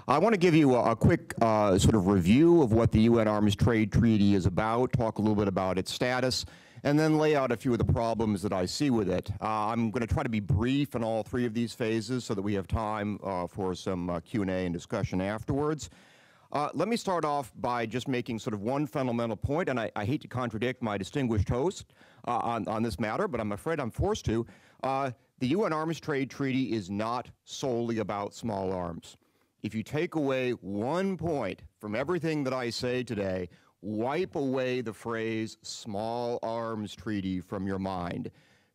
I want to give you a quick sort of review of what the UN Arms Trade Treaty is about, talk a little bit about its status, and then lay out a few of the problems that I see with it. I'm going to try to be brief in all three of these phases so that we have time for some Q&A and discussion afterwards. Let me start off by just making sort of one fundamental point, and I hate to contradict my distinguished host on this matter, but I'm afraid I'm forced to. The UN Arms Trade Treaty is not solely about small arms. If you take away one point from everything that I say today, wipe away the phrase small arms treaty from your mind.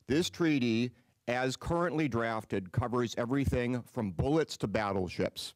This treaty, as currently drafted, covers everything from bullets to battleships.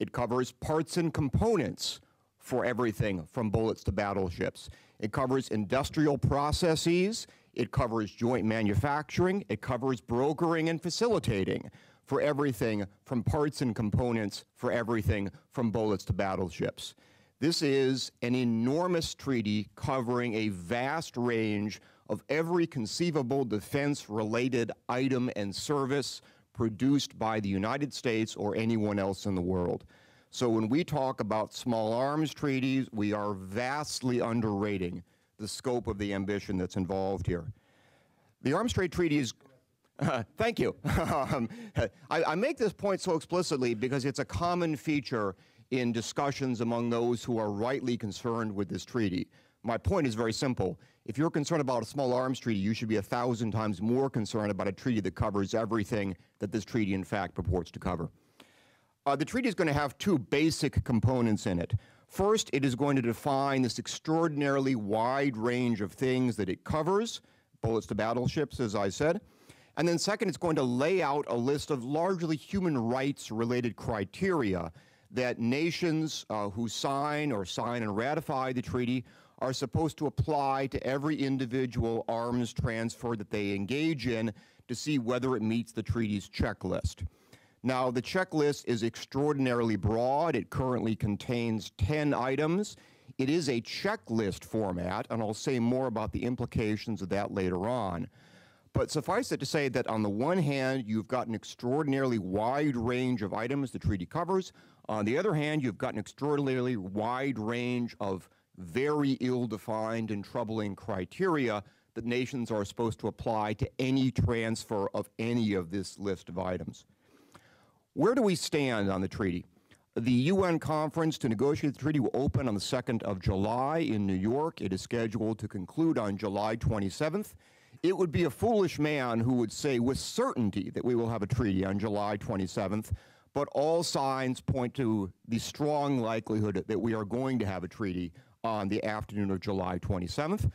It covers parts and components for everything from bullets to battleships. It covers industrial processes. It covers joint manufacturing. It covers brokering and facilitating for everything from parts and components for everything from bullets to battleships. This is an enormous treaty covering a vast range of every conceivable defense-related item and service produced by the United States or anyone else in the world. So when we talk about small arms treaties, we are vastly underrating the scope of the ambition that's involved here. The Arms Trade Treaty is thank you. I make this point so explicitly because it's a common feature in discussions among those who are rightly concerned with this treaty. My point is very simple. If you're concerned about a small arms treaty, you should be 1,000 times more concerned about a treaty that covers everything that this treaty in fact purports to cover. The treaty is going to have two basic components in it. First, it is going to define this extraordinarily wide range of things that it covers, bullets to battleships, as I said. And then second, it's going to lay out a list of largely human rights-related criteria that nations who sign and ratify the treaty are supposed to apply to every individual arms transfer that they engage in to see whether it meets the treaty's checklist. Now, the checklist is extraordinarily broad. It currently contains 10 items. It is a checklist format, and I'll say more about the implications of that later on. But suffice it to say that on the one hand, you've got an extraordinarily wide range of items the treaty covers. On the other hand, you've got an extraordinarily wide range of very ill-defined and troubling criteria that nations are supposed to apply to any transfer of any of this list of items. Where do we stand on the treaty? The UN conference to negotiate the treaty will open on the 2nd of July in New York. It is scheduled to conclude on July 27th. It would be a foolish man who would say with certainty that we will have a treaty on July 27th, but all signs point to the strong likelihood that we are going to have a treaty on the afternoon of July 27th.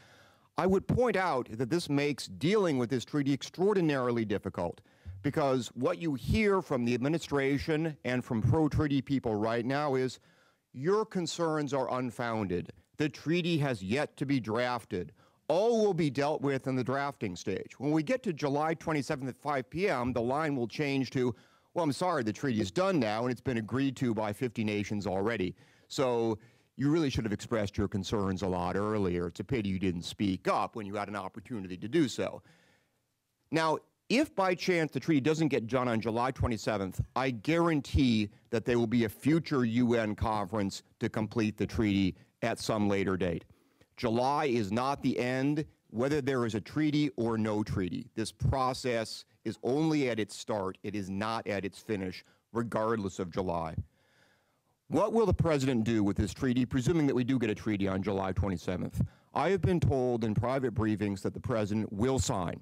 I would point out that this makes dealing with this treaty extraordinarily difficult because what you hear from the administration and from pro-treaty people right now is your concerns are unfounded. The treaty has yet to be drafted. All will be dealt with in the drafting stage. When we get to July 27th at 5 p.m., the line will change to, well, I'm sorry, the treaty is done now, and it's been agreed to by 50 nations already. So you really should have expressed your concerns a lot earlier. It's a pity you didn't speak up when you had an opportunity to do so. Now, if by chance the treaty doesn't get done on July 27th, I guarantee that there will be a future UN conference to complete the treaty at some later date. July is not the end, whether there is a treaty or no treaty. This process is only at its start. It is not at its finish, regardless of July. What will the President do with this treaty, presuming that we do get a treaty on July 27th? I have been told in private briefings that the President will sign.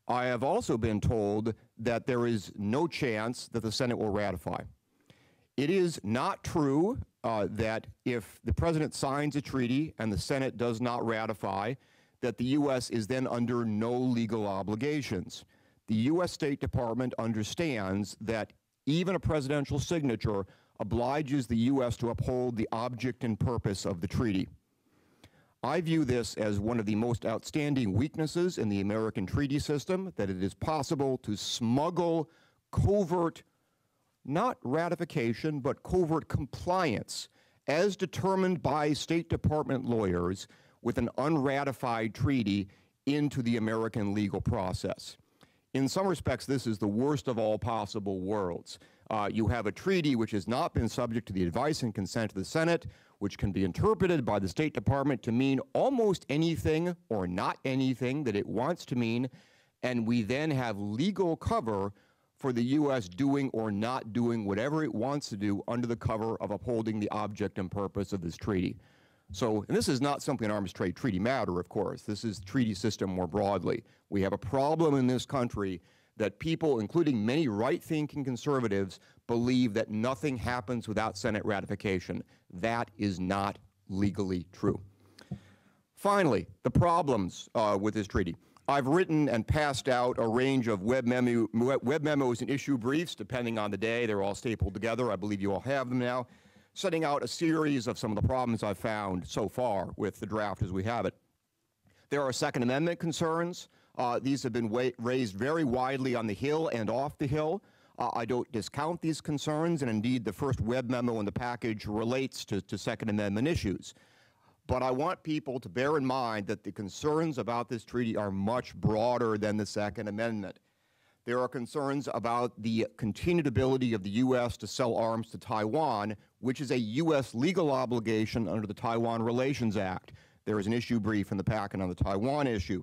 I have also been told that there is no chance that the Senate will ratify. It is not true that if the President signs a treaty and the Senate does not ratify, that the U.S. is then under no legal obligations. The U.S. State Department understands that even a presidential signature obliges the U.S. to uphold the object and purpose of the treaty. I view this as one of the most outstanding weaknesses in the American treaty system, that it is possible to smuggle covert, not ratification, but covert compliance, as determined by State Department lawyers, with an unratified treaty into the American legal process. In some respects, this is the worst of all possible worlds. You have a treaty which has not been subject to the advice and consent of the Senate, which can be interpreted by the State Department to mean almost anything or not anything that it wants to mean, and we then have legal cover for the U.S. doing or not doing whatever it wants to do under the cover of upholding the object and purpose of this treaty. So, and this is not simply an arms trade treaty matter, of course. This is treaty system more broadly. We have a problem in this country that people, including many right-thinking conservatives, believe that nothing happens without Senate ratification. That is not legally true. Finally, the problems with this treaty. I've written and passed out a range of web memos and issue briefs, depending on the day. They're all stapled together. I believe you all have them now, setting out a series of some of the problems I've found so far with the draft as we have it. There are Second Amendment concerns. These have been raised very widely on the Hill and off the Hill. I don't discount these concerns, and indeed the first web memo in the package relates to Second Amendment issues. But I want people to bear in mind that the concerns about this treaty are much broader than the Second Amendment. There are concerns about the continued ability of the U.S. to sell arms to Taiwan, which is a U.S. legal obligation under the Taiwan Relations Act. There is an issue brief in the packet on the Taiwan issue.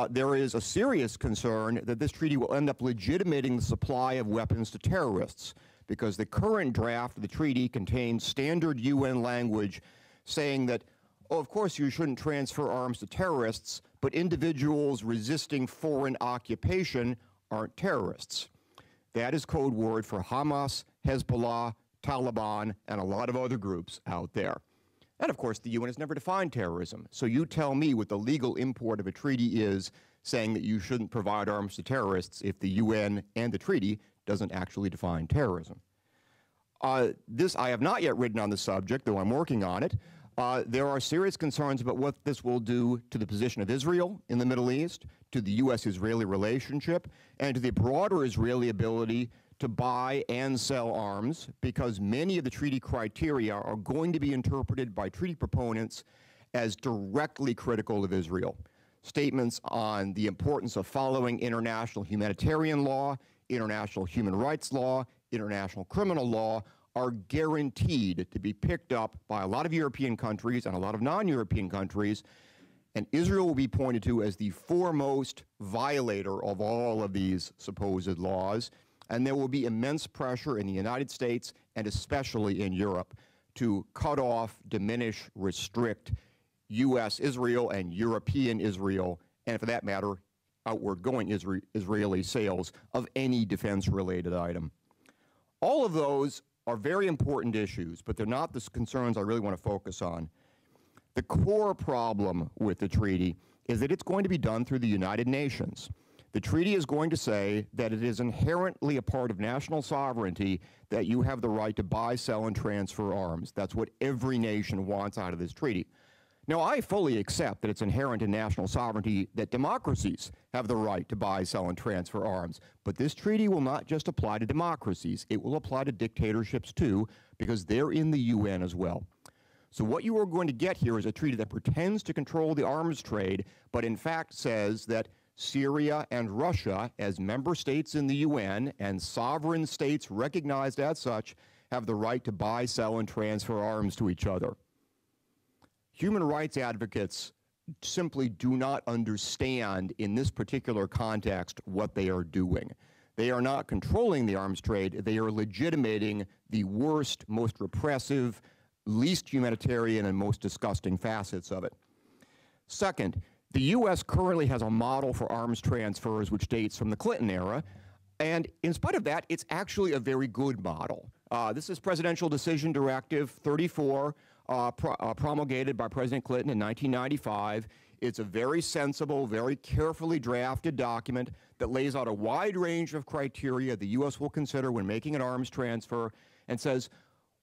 There is a serious concern that this treaty will end up legitimating the supply of weapons to terrorists, because the current draft of the treaty contains standard UN language saying that, oh, of course you shouldn't transfer arms to terrorists, but individuals resisting foreign occupation aren't terrorists. That is code word for Hamas, Hezbollah, Taliban, and a lot of other groups out there. And of course, the UN has never defined terrorism. So you tell me what the legal import of a treaty is saying that you shouldn't provide arms to terrorists if the UN and the treaty doesn't actually define terrorism. I have not yet written on the subject, though I'm working on it. There are serious concerns about what this will do to the position of Israel in the Middle East, to the U.S.-Israeli relationship, and to the broader Israeli ability to buy and sell arms, because many of the treaty criteria are going to be interpreted by treaty proponents as directly critical of Israel. Statements on the importance of following international humanitarian law, international human rights law, international criminal law are guaranteed to be picked up by a lot of European countries and a lot of non-European countries, and Israel will be pointed to as the foremost violator of all of these supposed laws, and there will be immense pressure in the United States and especially in Europe to cut off, diminish, restrict U.S. Israel and European Israel, and for that matter, outward-going Israeli sales of any defense-related item. All of those are very important issues, but they're not the concerns I really want to focus on. The core problem with the treaty is that it's going to be done through the United Nations. The treaty is going to say that it is inherently a part of national sovereignty that you have the right to buy, sell, and transfer arms. That's what every nation wants out of this treaty. Now, I fully accept that it's inherent in national sovereignty that democracies have the right to buy, sell, and transfer arms. But this treaty will not just apply to democracies. It will apply to dictatorships, too, because they're in the UN as well. So what you are going to get here is a treaty that pretends to control the arms trade, but in fact says that Syria and Russia, as member states in the UN and sovereign states recognized as such, have the right to buy, sell, and transfer arms to each other. Human rights advocates simply do not understand in this particular context what they are doing. They are not controlling the arms trade. They are legitimating the worst, most repressive, least humanitarian, and most disgusting facets of it. Second, the U.S. currently has a model for arms transfers which dates from the Clinton era, and in spite of that, it's actually a very good model. This is Presidential Decision Directive 34, promulgated by President Clinton in 1995. It's a very sensible, very carefully drafted document that lays out a wide range of criteria the U.S. will consider when making an arms transfer and says,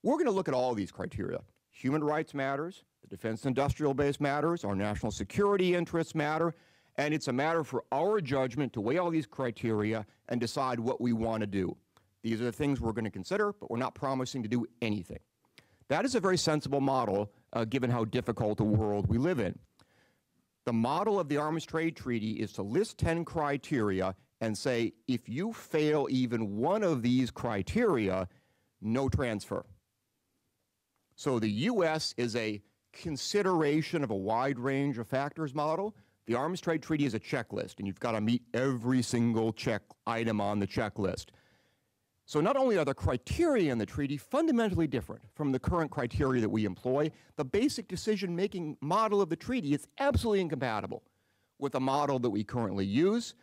we're going to look at all these criteria. Human rights matters, the defense industrial base matters, our national security interests matter, and it's a matter for our judgment to weigh all these criteria and decide what we want to do. These are the things we're going to consider, but we're not promising to do anything. That is a very sensible model, given how difficult the world we live in. The model of the Arms Trade Treaty is to list 10 criteria and say, if you fail even one of these criteria, no transfer. So the U.S. is a consideration of a wide range of factors model. The Arms Trade Treaty is a checklist, and you've got to meet every single check item on the checklist. So not only are the criteria in the treaty fundamentally different from the current criteria that we employ, the basic decision-making model of the treaty is absolutely incompatible with the model that we currently use.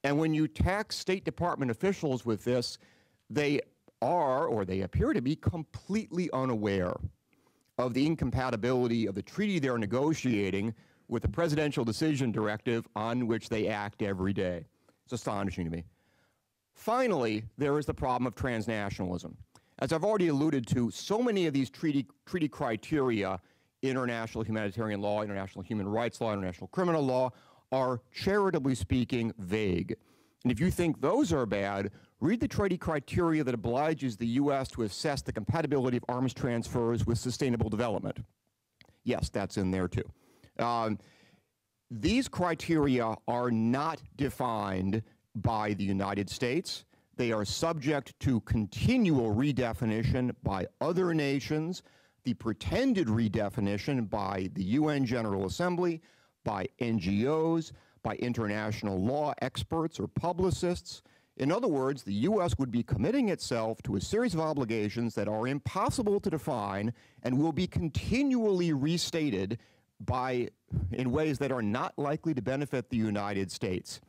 And when you tax State Department officials with this, they are, or they appear to be, completely unaware of the incompatibility of the treaty they're negotiating with the presidential decision directive on which they act every day. It's astonishing to me. Finally, there is the problem of transnationalism. As I've already alluded to, so many of these treaty criteria, international humanitarian law, international human rights law, international criminal law, are, charitably speaking, vague. And if you think those are bad, read the treaty criteria that obliges the U.S. to assess the compatibility of arms transfers with sustainable development. Yes, that's in there too. These criteria are not defined by the United States. They are subject to continual redefinition by other nations, the pretended redefinition by the UN General Assembly, by NGOs, by international law experts or publicists. In other words, the U.S. would be committing itself to a series of obligations that are impossible to define and will be continually restated in ways that are not likely to benefit the United States.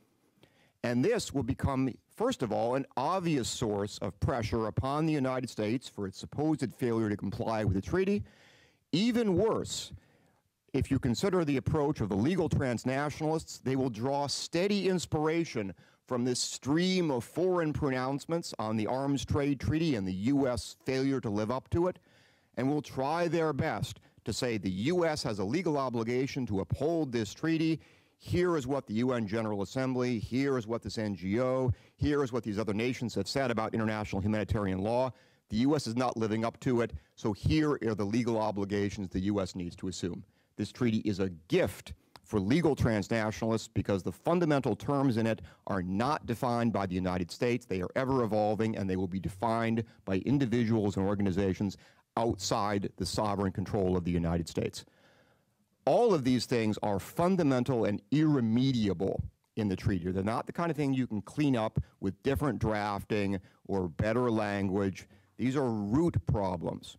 And this will become, first of all, an obvious source of pressure upon the United States for its supposed failure to comply with the treaty. Even worse, if you consider the approach of the legal transnationalists, they will draw steady inspiration from this stream of foreign pronouncements on the Arms Trade Treaty and the U.S. failure to live up to it, and will try their best to say the U.S. has a legal obligation to uphold this treaty. Here is what the UN General Assembly, here is what this NGO, here is what these other nations have said about international humanitarian law. The U.S. is not living up to it, so here are the legal obligations the U.S. needs to assume. This treaty is a gift for legal transnationalists because the fundamental terms in it are not defined by the United States. They are ever evolving, and they will be defined by individuals and organizations outside the sovereign control of the United States. All of these things are fundamental and irremediable in the treaty. They're not the kind of thing you can clean up with different drafting or better language. These are root problems.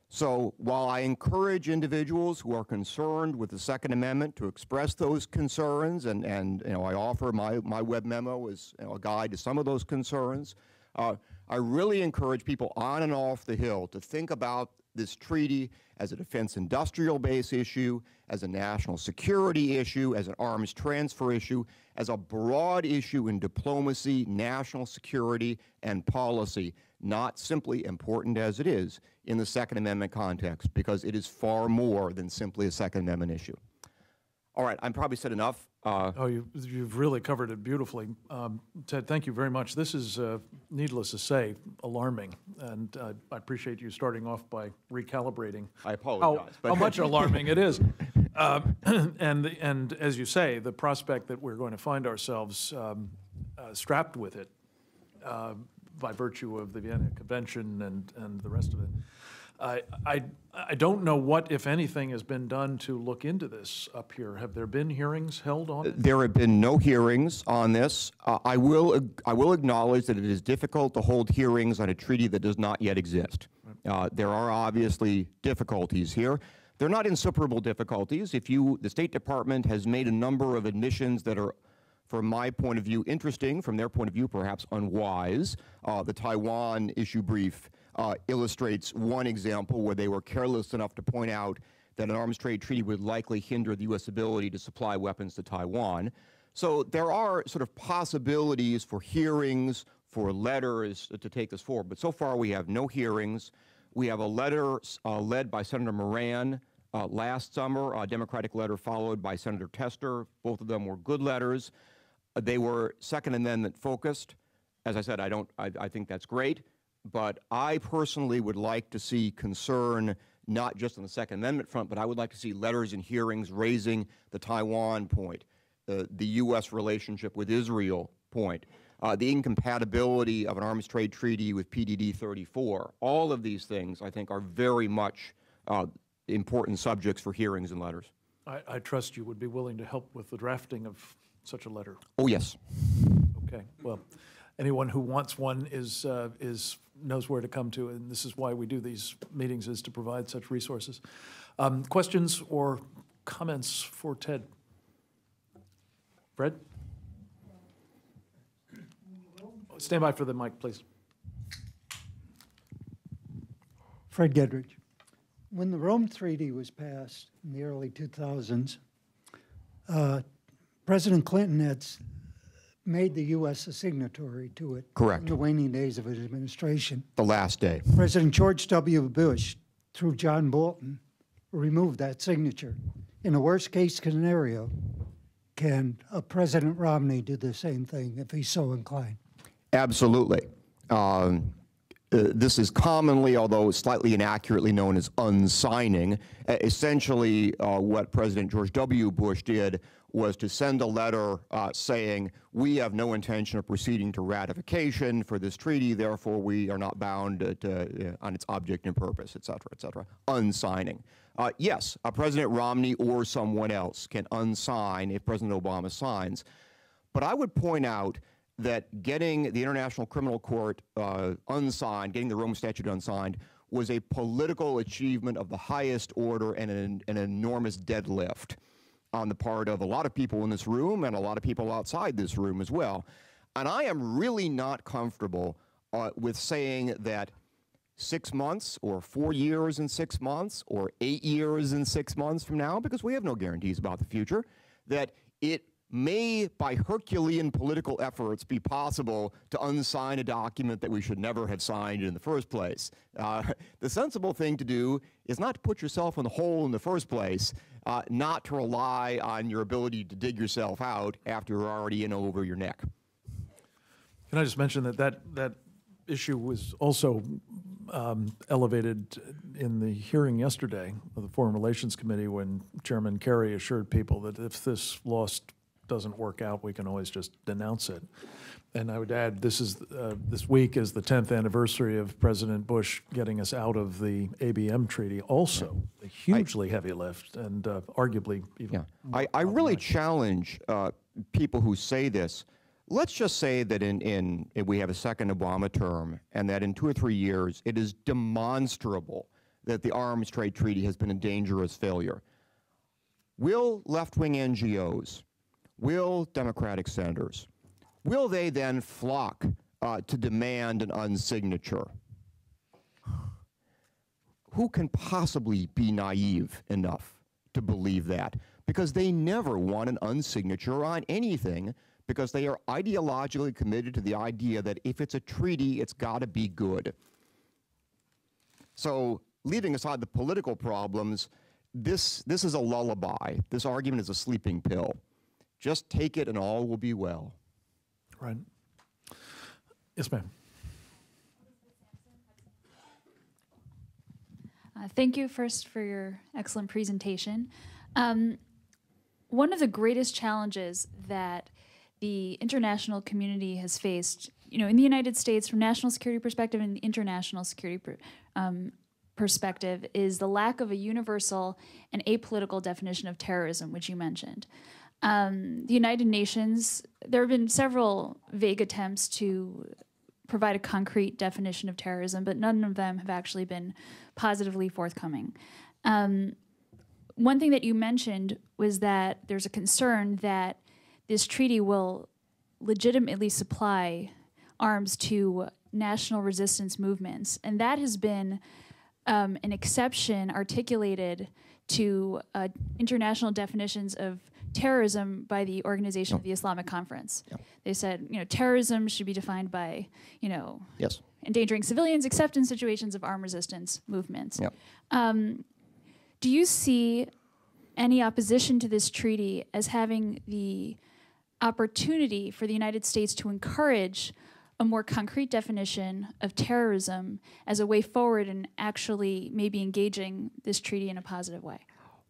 So while I encourage individuals who are concerned with the Second Amendment to express those concerns, and I offer my web memo as a guide to some of those concerns, I really encourage people on and off the Hill to think about this treaty as a defense industrial base issue, as a national security issue, as an arms transfer issue, as a broad issue in diplomacy, national security, and policy, not simply important as it is in the Second Amendment context, because it is far more than simply a Second Amendment issue. All right, I'm probably said enough. You've really covered it beautifully. Ted, thank you very much. This is, needless to say, alarming, and I appreciate you starting off by recalibrating. I apologize. How much alarming it is. And as you say, the prospect that we're going to find ourselves strapped with it by virtue of the Vienna Convention and the rest of it. I don't know what, if anything, has been done to look into this up here. Have there been hearings held on it? There have been no hearings on this. I will acknowledge that it is difficult to hold hearings on a treaty that does not yet exist. There are obviously difficulties here. They're not insuperable difficulties. The State Department has made a number of admissions that are, from my point of view, interesting, from their point of view, perhaps unwise. The Taiwan issue brief illustrates one example where they were careless enough to point out that an arms trade treaty would likely hinder the U.S. ability to supply weapons to Taiwan. So there are sort of possibilities for hearings, for letters to take this forward. But so far we have no hearings. We have a letter led by Senator Moran last summer, a Democratic letter followed by Senator Tester. Both of them were good letters. They were Second Amendment focused. As I said, I think that's great. But I personally would like to see concern not just on the Second Amendment front, but I would like to see letters and hearings raising the Taiwan point, the U.S. relationship with Israel point, the incompatibility of an arms trade treaty with PDD 34. All of these things, I think, are very much important subjects for hearings and letters. I trust you would be willing to help with the drafting of such a letter. Oh, yes. Okay. Well, anyone who wants one knows where to come to, and this is why we do these meetings, is to provide such resources. Questions or comments for Ted? Fred? Stand by for the mic, please. Fred Gedrich. When the Rome Treaty was passed in the early 2000s, President Clinton had made the U.S. a signatory to it. Correct. In the waning days of his administration. The last day. President George W. Bush, through John Bolton, removed that signature. In a worst-case scenario, can President Romney do the same thing if he's so inclined? Absolutely. This is commonly, although slightly inaccurately, known as unsigning. Essentially, what President George W. Bush did was to send a letter saying, we have no intention of proceeding to ratification for this treaty, therefore we are not bound on its object and purpose, et cetera, unsigning. Yes, President Romney or someone else can unsign if President Obama signs. But I would point out that getting the International Criminal Court unsigned, getting the Rome Statute unsigned, was a political achievement of the highest order and an enormous deadlift on the part of a lot of people in this room and a lot of people outside this room as well. And I am really not comfortable with saying that 6 months or 4 years and 6 months or 8 years and 6 months from now, because we have no guarantees about the future, that it may, by Herculean political efforts, be possible to unsign a document that we should never have signed in the first place. The sensible thing to do is not to put yourself in the hole in the first place, not to rely on your ability to dig yourself out after you're already in over your neck. Can I just mention that issue was also elevated in the hearing yesterday of the Foreign Relations Committee when Chairman Kerry assured people that if this doesn't work out, we can always just denounce it. And I would add, this week is the 10th anniversary of President Bush getting us out of the ABM treaty, also a hugely heavy lift and arguably even more. I really challenge people who say this. Let's just say that if we have a second Obama term and that in 2 or 3 years it is demonstrable that the arms trade treaty has been a dangerous failure. Will left-wing NGOs, will Democratic senators, will they then flock to demand an unsignature? Who can possibly be naive enough to believe that? Because they never want an unsignature on anything, because they are ideologically committed to the idea that if it's a treaty, it's got to be good. So leaving aside the political problems, this is a lullaby. This argument is a sleeping pill. Just take it and all will be well. Right. Yes, ma'am. Thank you first for your excellent presentation. One of the greatest challenges that the international community has faced, in the United States from national security perspective and the international security perspective, is the lack of a universal and apolitical definition of terrorism, which you mentioned. The United Nations, there have been several vague attempts to provide a concrete definition of terrorism, but none of them have actually been positively forthcoming. One thing that you mentioned was that there's a concern that this treaty will legitimately supply arms to national resistance movements, and that has been an exception articulated to international definitions of terrorism by the Organization of the Islamic Conference. They said, terrorism should be defined by, yes, endangering civilians, except in situations of armed resistance movements. Do you see any opposition to this treaty as having the opportunity for the United States to encourage a more concrete definition of terrorism as a way forward in actually maybe engaging this treaty in a positive way?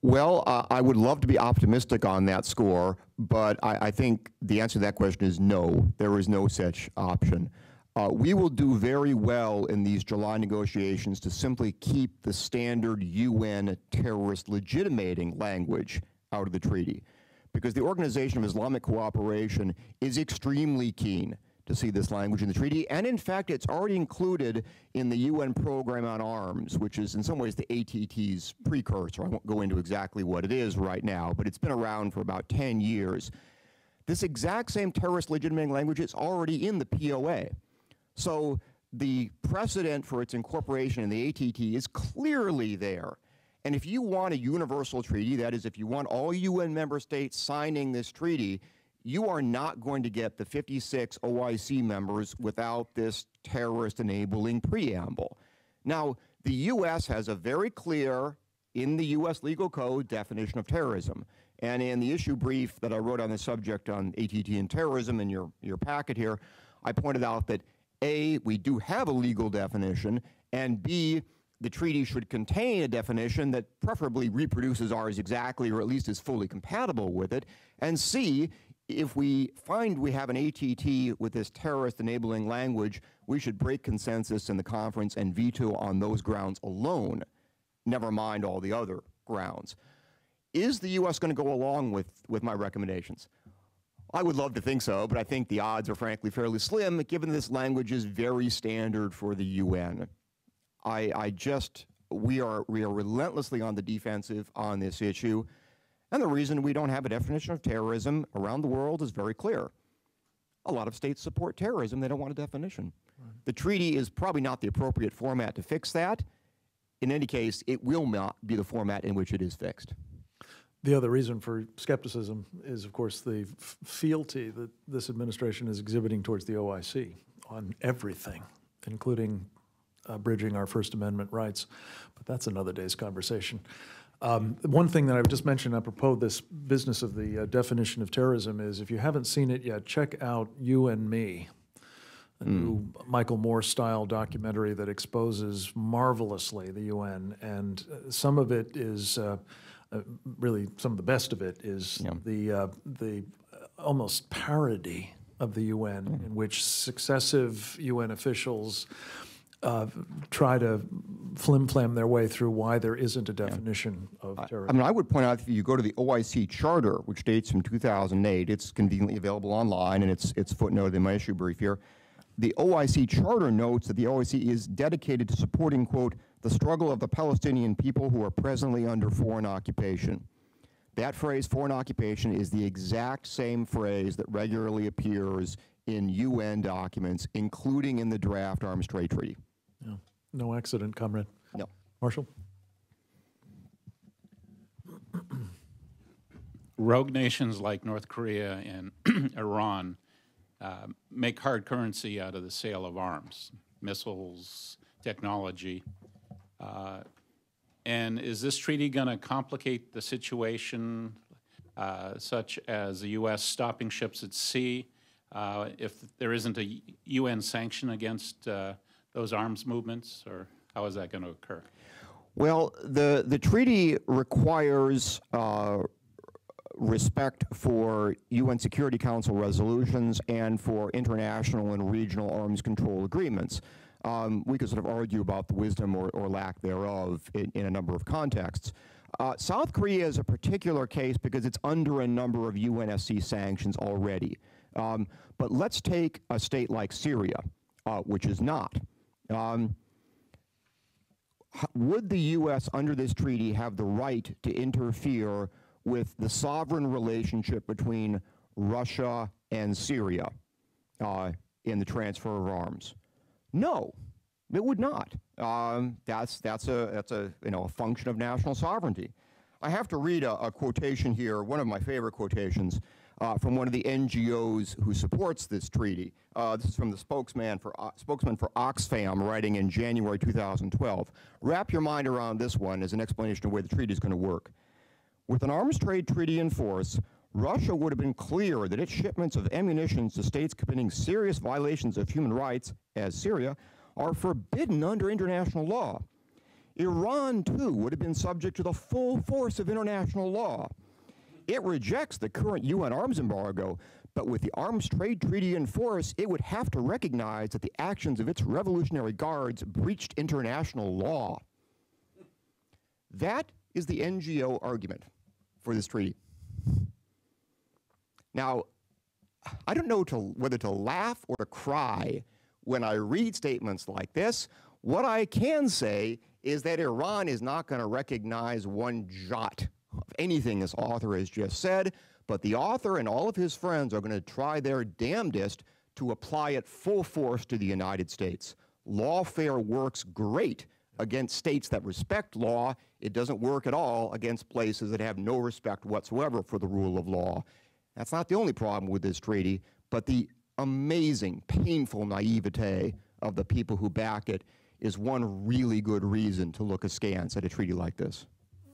Well, I would love to be optimistic on that score, but I think the answer to that question is no. There is no such option. We will do very well in these July negotiations to simply keep the standard UN terrorist legitimating language out of the treaty, because the Organization of Islamic Cooperation is extremely keen to see this language in the treaty, and in fact, it's already included in the UN Program on Arms, which is in some ways the ATT's precursor. I won't go into exactly what it is right now, but it's been around for about 10 years. This exact same terrorist legitimating language is already in the POA. So the precedent for its incorporation in the ATT is clearly there. And if you want a universal treaty, that is, if you want all UN member states signing this treaty, you are not going to get the 56 OIC members without this terrorist-enabling preamble. Now, the U.S. has a very clear, in the U.S. legal code, definition of terrorism. And in the issue brief that I wrote on the subject on ATT and terrorism in your packet here, I pointed out that A, we do have a legal definition, and B, the treaty should contain a definition that preferably reproduces ours exactly, or at least is fully compatible with it, and C, if we find we have an ATT with this terrorist-enabling language, we should break consensus in the conference and veto on those grounds alone, never mind all the other grounds. Is the U.S. going to go along with my recommendations? I would love to think so, but I think the odds are frankly fairly slim, given this language is very standard for the UN. We are relentlessly on the defensive on this issue. And the reason we don't have a definition of terrorism around the world is very clear. A lot of states support terrorism. They don't want a definition. Right. The treaty is probably not the appropriate format to fix that. In any case, it will not be the format in which it is fixed. The other reason for skepticism is, of course, the fealty that this administration is exhibiting towards the OIC on everything, including bridging our First Amendment rights. But that's another day's conversation. One thing that I would just mention apropos this business of the definition of terrorism is, if you haven't seen it yet, check out You and Me, a new Michael Moore-style documentary that exposes marvelously the UN, and some of it is really some of the best of it is the almost parody of the UN, in which successive UN officials try to flim-flam their way through why there isn't a definition of terrorism. I mean, I would point out, if you go to the OIC Charter, which dates from 2008, it's conveniently available online, and it's footnoted in my issue brief here. The OIC Charter notes that the OIC is dedicated to supporting, quote, the struggle of the Palestinian people who are presently under foreign occupation. That phrase, foreign occupation, is the exact same phrase that regularly appears in UN documents, including in the draft Arms Trade Treaty. Yeah. No accident, comrade. No. Marshall? Rogue nations like North Korea and Iran make hard currency out of the sale of arms, missiles, technology. And is this treaty going to complicate the situation, such as the U.S. stopping ships at sea, if there isn't a UN sanction against those arms movements, or how is that going to occur? Well, the treaty requires respect for UN Security Council resolutions and for international and regional arms control agreements. We could sort of argue about the wisdom or lack thereof in a number of contexts. South Korea is a particular case because it's under a number of UNSC sanctions already. But let's take a state like Syria, which is not. Would the U.S. under this treaty have the right to interfere with the sovereign relationship between Russia and Syria in the transfer of arms? No, it would not. That's a function of national sovereignty. I have to read a quotation here, one of my favorite quotations, from one of the NGOs who supports this treaty. This is from the spokesman for Oxfam, writing in January 2012. Wrap your mind around this one as an explanation of the way the treaty is going to work. With an arms trade treaty in force, Russia would have been clear that its shipments of ammunition to states committing serious violations of human rights, as Syria, are forbidden under international law. Iran, too, would have been subject to the full force of international law. It rejects the current UN arms embargo, but with the Arms Trade Treaty in force, it would have to recognize that the actions of its Revolutionary Guards breached international law. That is the NGO argument for this treaty. Now, I don't know whether to laugh or to cry when I read statements like this. What I can say is that Iran is not going to recognize one jot of anything this author has just said, but the author and all of his friends are going to try their damnedest to apply it full force to the United States. Lawfare works great against states that respect law. It doesn't work at all against places that have no respect whatsoever for the rule of law. That's not the only problem with this treaty, but the amazing, painful naivete of the people who back it is one really good reason to look askance at a treaty like this.